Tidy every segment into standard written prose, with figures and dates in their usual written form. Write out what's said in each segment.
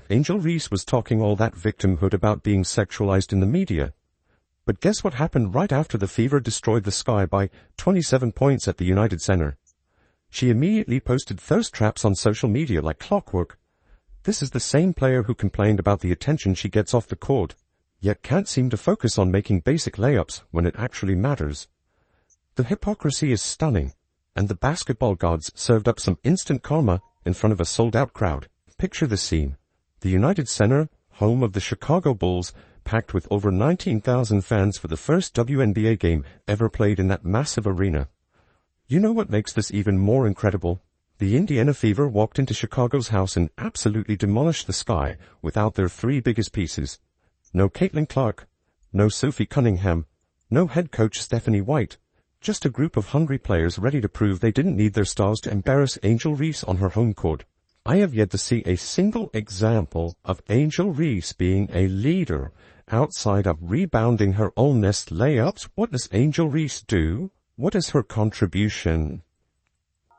Angel Reese was talking all that victimhood about being sexualized in the media. But guess what happened right after the Fever destroyed the Sky by 27 points at the United Center? She immediately posted thirst traps on social media like clockwork. This is the same player who complained about the attention she gets off the court, yet can't seem to focus on making basic layups when it actually matters. The hypocrisy is stunning, and the basketball gods served up some instant karma in front of a sold-out crowd. Picture the scene. The United Center, home of the Chicago Bulls, packed with over 19,000 fans for the first WNBA game ever played in that massive arena. You know what makes this even more incredible? The Indiana Fever walked into Chicago's house and absolutely demolished the Sky without their three biggest pieces. No Caitlin Clark, no Sophie Cunningham, no head coach Stephanie White. Just a group of hungry players ready to prove they didn't need their stars to embarrass Angel Reese on her home court. I have yet to see a single example of Angel Reese being a leader outside of rebounding her own missed layups. What does Angel Reese do? What is her contribution?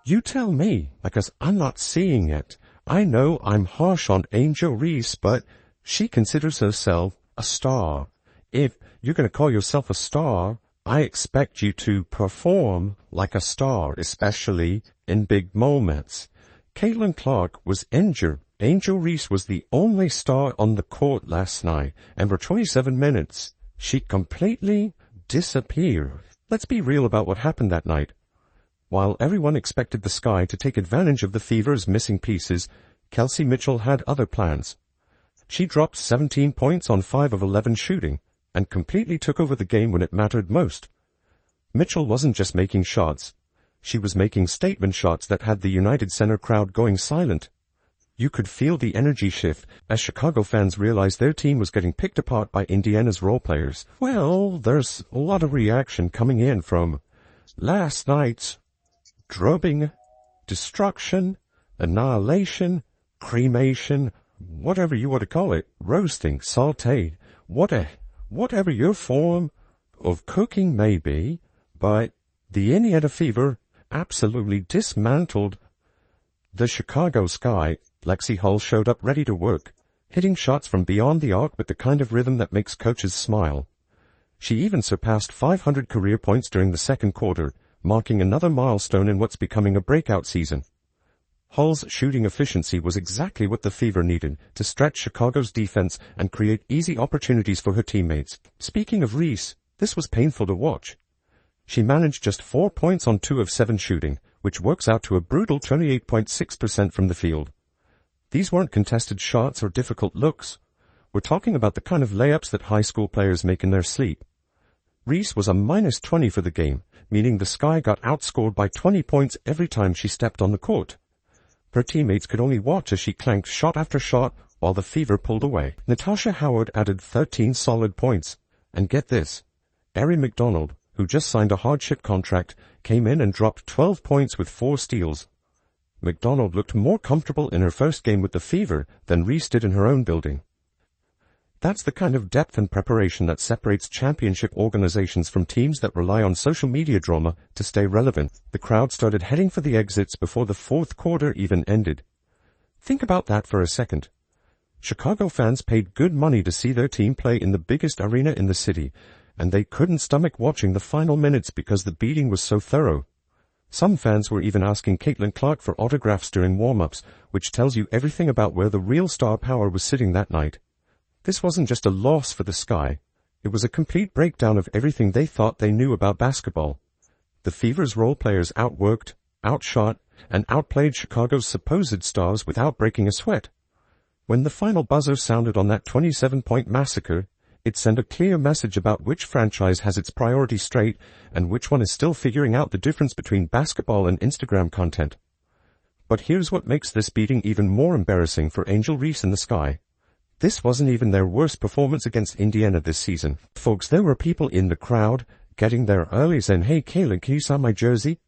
You tell me, because I'm not seeing it. I know I'm harsh on Angel Reese, but she considers herself a star. If you're going to call yourself a star, I expect you to perform like a star, especially in big moments. Caitlin Clark was injured. Angel Reese was the only star on the court last night, and for 27 minutes, she completely disappeared. Let's be real about what happened that night. While everyone expected the Sky to take advantage of the Fever's missing pieces, Kelsey Mitchell had other plans. She dropped 17 points on 5 of 11 shooting, and completely took over the game when it mattered most. Mitchell wasn't just making shots. She was making statement shots that had the United Center crowd going silent. You could feel the energy shift as Chicago fans realized their team was getting picked apart by Indiana's role players. Well, there's a lot of reaction coming in from last night's drubbing, destruction, annihilation, cremation, whatever you want to call it, roasting, sauteed, whatever your form of cooking may be, but the Indiana Fever absolutely dismantled the Chicago Sky. Lexi Hull showed up ready to work, hitting shots from beyond the arc with the kind of rhythm that makes coaches smile. She even surpassed 500 career points during the second quarter, marking another milestone in what's becoming a breakout season. Hull's shooting efficiency was exactly what the Fever needed to stretch Chicago's defense and create easy opportunities for her teammates. Speaking of Reese, this was painful to watch. She managed just 4 points on 2 of 7 shooting, which works out to a brutal 28.6% from the field. These weren't contested shots or difficult looks. We're talking about the kind of layups that high school players make in their sleep. Reese was a -20 for the game, meaning the Sky got outscored by 20 points every time she stepped on the court. Her teammates could only watch as she clanked shot after shot while the Fever pulled away. Natasha Howard added 13 solid points. And get this, Ari McDonald, who just signed a hardship contract, came in and dropped 12 points with 4 steals. McDonald looked more comfortable in her first game with the Fever than Reese did in her own building. That's the kind of depth and preparation that separates championship organizations from teams that rely on social media drama to stay relevant. The crowd started heading for the exits before the fourth quarter even ended. Think about that for a second. Chicago fans paid good money to see their team play in the biggest arena in the city, and they couldn't stomach watching the final minutes because the beating was so thorough. Some fans were even asking Caitlin Clark for autographs during warm-ups, which tells you everything about where the real star power was sitting that night. This wasn't just a loss for the Sky. It was a complete breakdown of everything they thought they knew about basketball. The Fever's role players outworked, outshot, and outplayed Chicago's supposed stars without breaking a sweat. When the final buzzer sounded on that 27-point massacre, it sent a clear message about which franchise has its priorities straight and which one is still figuring out the difference between basketball and Instagram content. But here's what makes this beating even more embarrassing for Angel Reese and the Sky. This wasn't even their worst performance against Indiana this season. Folks, there were people in the crowd getting there early saying, "Hey, Kaylin, can you sign my jersey?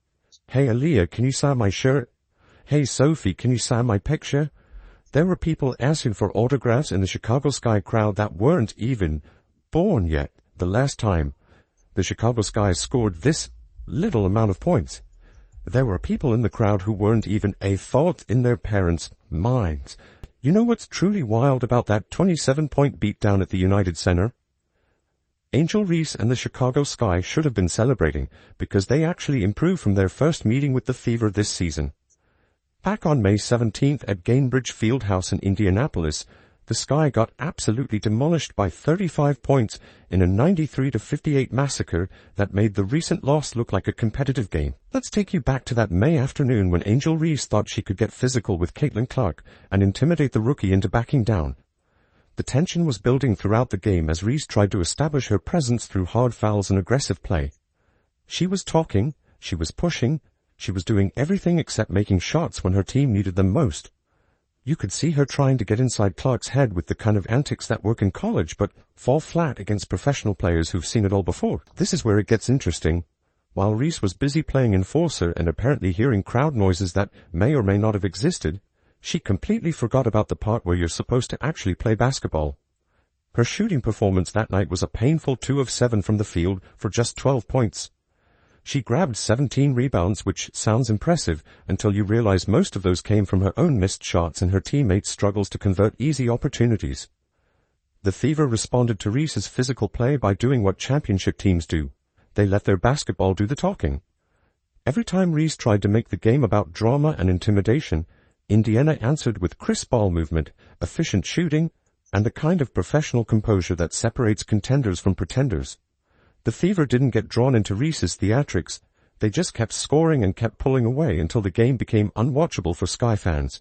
Hey, Aaliyah, can you sign my shirt? Hey, Sophie, can you sign my picture?" There were people asking for autographs in the Chicago Sky crowd that weren't even born yet. The last time the Chicago Sky scored this little amount of points, there were people in the crowd who weren't even a thought in their parents' minds. You know what's truly wild about that 27-point beatdown at the United Center? Angel Reese and the Chicago Sky should have been celebrating because they actually improved from their first meeting with the Fever this season. Back on May 17th at Gainbridge Fieldhouse in Indianapolis, the Sky got absolutely demolished by 35 points in a 93-58 massacre that made the recent loss look like a competitive game. Let's take you back to that May afternoon when Angel Reese thought she could get physical with Caitlin Clark and intimidate the rookie into backing down. The tension was building throughout the game as Reese tried to establish her presence through hard fouls and aggressive play. She was talking, she was pushing, she was doing everything except making shots when her team needed them most. You could see her trying to get inside Clark's head with the kind of antics that work in college but fall flat against professional players who've seen it all before. This is where it gets interesting. While Reese was busy playing enforcer and apparently hearing crowd noises that may or may not have existed, she completely forgot about the part where you're supposed to actually play basketball. Her shooting performance that night was a painful 2 of 7 from the field for just 12 points. She grabbed 17 rebounds, which sounds impressive until you realize most of those came from her own missed shots and her teammates' struggles to convert easy opportunities. The Fever responded to Reese's physical play by doing what championship teams do. They let their basketball do the talking. Every time Reese tried to make the game about drama and intimidation, Indiana answered with crisp ball movement, efficient shooting, and the kind of professional composure that separates contenders from pretenders. The Fever didn't get drawn into Reese's theatrics. They just kept scoring and kept pulling away until the game became unwatchable for Sky fans.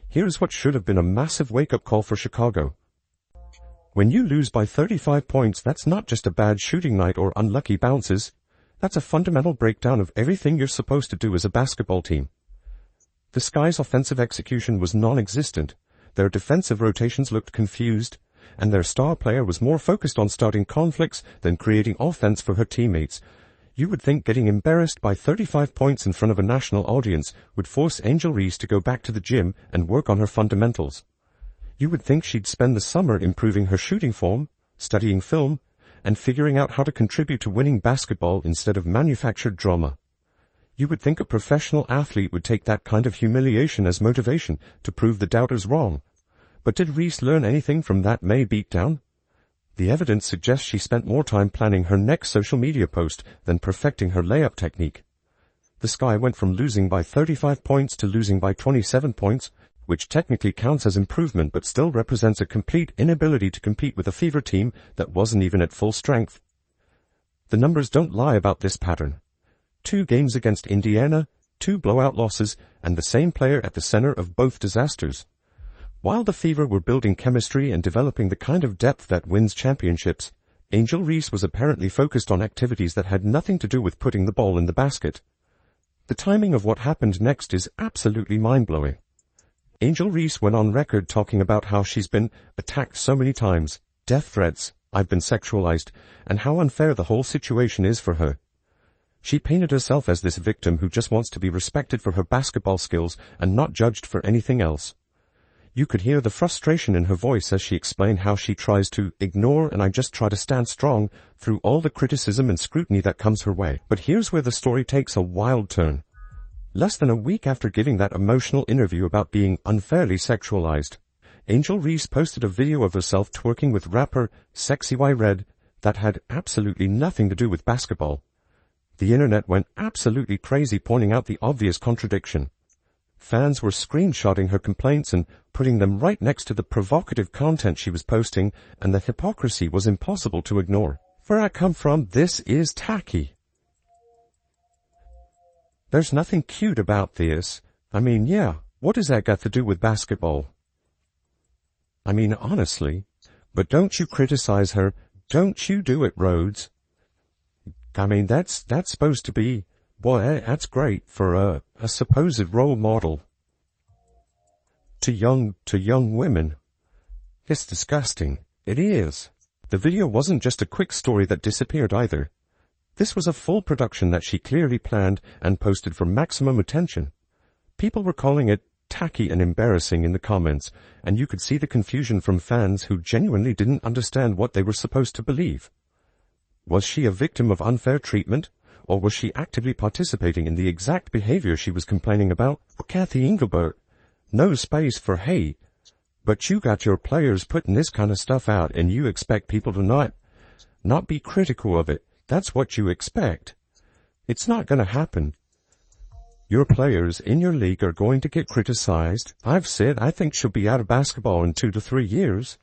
Here's what should have been a massive wake-up call for Chicago. When you lose by 35 points, that's not just a bad shooting night or unlucky bounces. That's a fundamental breakdown of everything you're supposed to do as a basketball team. The Sky's offensive execution was non-existent. Their defensive rotations looked confused, and their star player was more focused on starting conflicts than creating offense for her teammates. You would think getting embarrassed by 35 points in front of a national audience would force Angel Reese to go back to the gym and work on her fundamentals. You would think she'd spend the summer improving her shooting form, studying film, and figuring out how to contribute to winning basketball instead of manufactured drama. You would think a professional athlete would take that kind of humiliation as motivation to prove the doubters wrong. But did Reese learn anything from that May beatdown? The evidence suggests she spent more time planning her next social media post than perfecting her layup technique. The Sky went from losing by 35 points to losing by 27 points, which technically counts as improvement but still represents a complete inability to compete with a Fever team that wasn't even at full strength. The numbers don't lie about this pattern. 2 games against Indiana, 2 blowout losses, and the same player at the center of both disasters. While the Fever were building chemistry and developing the kind of depth that wins championships, Angel Reese was apparently focused on activities that had nothing to do with putting the ball in the basket. The timing of what happened next is absolutely mind-blowing. Angel Reese went on record talking about how she's been attacked so many times, death threats, I've been sexualized, and how unfair the whole situation is for her. She painted herself as this victim who just wants to be respected for her basketball skills and not judged for anything else. You could hear the frustration in her voice as she explained how she tries to ignore and I just try to stand strong through all the criticism and scrutiny that comes her way. But here's where the story takes a wild turn. Less than a week after giving that emotional interview about being unfairly sexualized, Angel Reese posted a video of herself twerking with rapper Sexy Y Red that had absolutely nothing to do with basketball. The internet went absolutely crazy, pointing out the obvious contradiction. Fans were screenshotting her complaints and putting them right next to the provocative content she was posting, and the hypocrisy was impossible to ignore. Where I come from, this is tacky. There's nothing cute about this. I mean, yeah, what does that got to do with basketball? I mean, honestly. But don't you criticize her. Don't you do it, Rhodes. I mean, that's supposed to be, boy, that's great for a supposed role model. To young women. It's disgusting. It is. The video wasn't just a quick story that disappeared either. This was a full production that she clearly planned and posted for maximum attention. People were calling it tacky and embarrassing in the comments, and you could see the confusion from fans who genuinely didn't understand what they were supposed to believe. Was she a victim of unfair treatment, or was she actively participating in the exact behavior she was complaining about? Kathy Engelbert, no space for hate. But you got your players putting this kind of stuff out and you expect people to not be critical of it. That's what you expect. It's not gonna happen. Your players in your league are going to get criticized. I've said I think she'll be out of basketball in 2 to 3 years.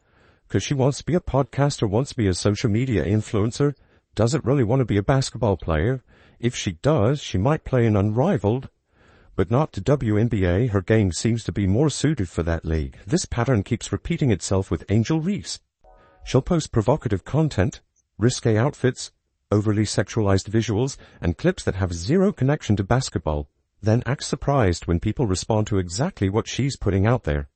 'Cause she wants to be a podcaster, wants to be a social media influencer, doesn't really want to be a basketball player. If she does, she might play in Unrivaled, but not to WNBA. Her game seems to be more suited for that league. This pattern keeps repeating itself with Angel Reese. She'll post provocative content, risque outfits, overly sexualized visuals, and clips that have zero connection to basketball, then act surprised when people respond to exactly what she's putting out there.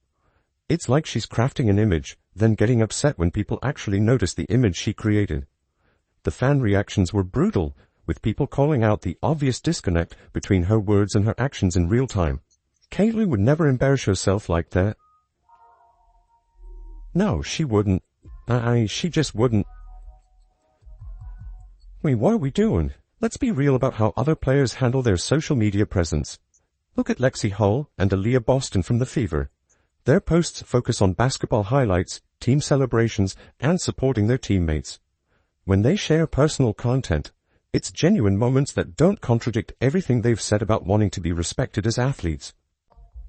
It's like she's crafting an image, then getting upset when people actually notice the image she created. The fan reactions were brutal, with people calling out the obvious disconnect between her words and her actions in real time. Caitlin would never embarrass herself like that. No, she wouldn't. She just wouldn't. Wait, what are we doing? Let's be real about how other players handle their social media presence. Look at Lexi Hull and Aaliyah Boston from the Fever. Their posts focus on basketball highlights, team celebrations, and supporting their teammates. When they share personal content, it's genuine moments that don't contradict everything they've said about wanting to be respected as athletes.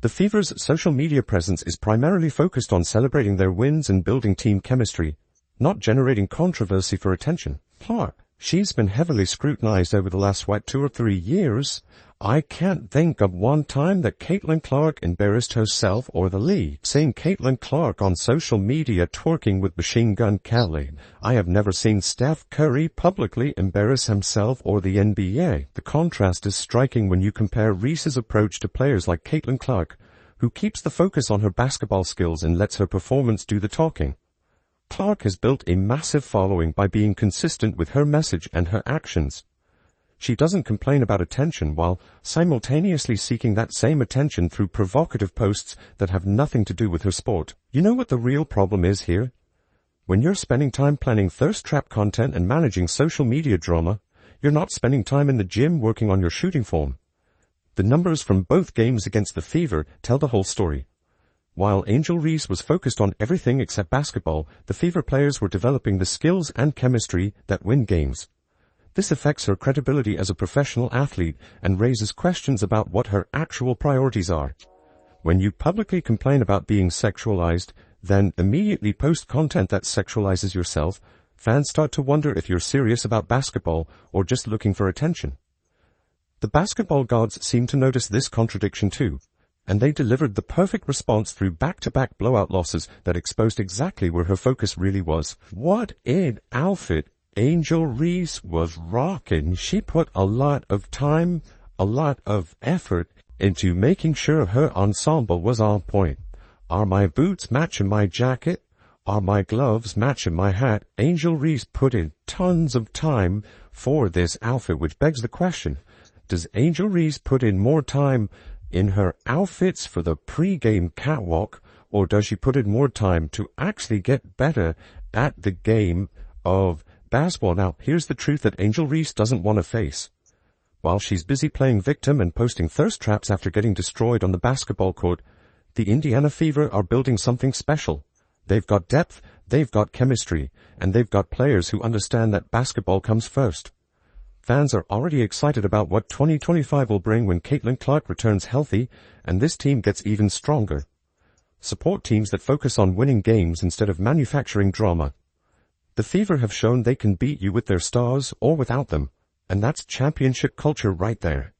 The Fever's social media presence is primarily focused on celebrating their wins and building team chemistry, not generating controversy for attention. Clark, she's been heavily scrutinized over the last 2 or 3 years. I can't think of one time that Caitlin Clark embarrassed herself or the league. Seeing Caitlin Clark on social media twerking with Machine Gun Kelly. I have never seen Steph Curry publicly embarrass himself or the NBA. The contrast is striking when you compare Reese's approach to players like Caitlin Clark, who keeps the focus on her basketball skills and lets her performance do the talking. Clark has built a massive following by being consistent with her message and her actions. She doesn't complain about attention while simultaneously seeking that same attention through provocative posts that have nothing to do with her sport. You know what the real problem is here? When you're spending time planning thirst trap content and managing social media drama, you're not spending time in the gym working on your shooting form. The numbers from both games against the Fever tell the whole story. While Angel Reese was focused on everything except basketball, the Fever players were developing the skills and chemistry that win games. This affects her credibility as a professional athlete and raises questions about what her actual priorities are. When you publicly complain about being sexualized, then immediately post content that sexualizes yourself, fans start to wonder if you're serious about basketball or just looking for attention. The basketball gods seem to notice this contradiction too, and they delivered the perfect response through back-to-back blowout losses that exposed exactly where her focus really was. What an outfit Angel Reese was rocking. She put a lot of time, a lot of effort into making sure her ensemble was on point. Are my boots matching my jacket? Are my gloves matching my hat? Angel Reese put in tons of time for this outfit, which begs the question, does Angel Reese put in more time in her outfits for the pre-game catwalk, or does she put in more time to actually get better at the game of basketball? Now, here's the truth that Angel Reese doesn't want to face. While she's busy playing victim and posting thirst traps after getting destroyed on the basketball court, the Indiana Fever are building something special. They've got depth, they've got chemistry, and they've got players who understand that basketball comes first. Fans are already excited about what 2025 will bring when Caitlin Clark returns healthy and this team gets even stronger. Support teams that focus on winning games instead of manufacturing drama. The Fever have shown they can beat you with their stars or without them, and that's championship culture right there.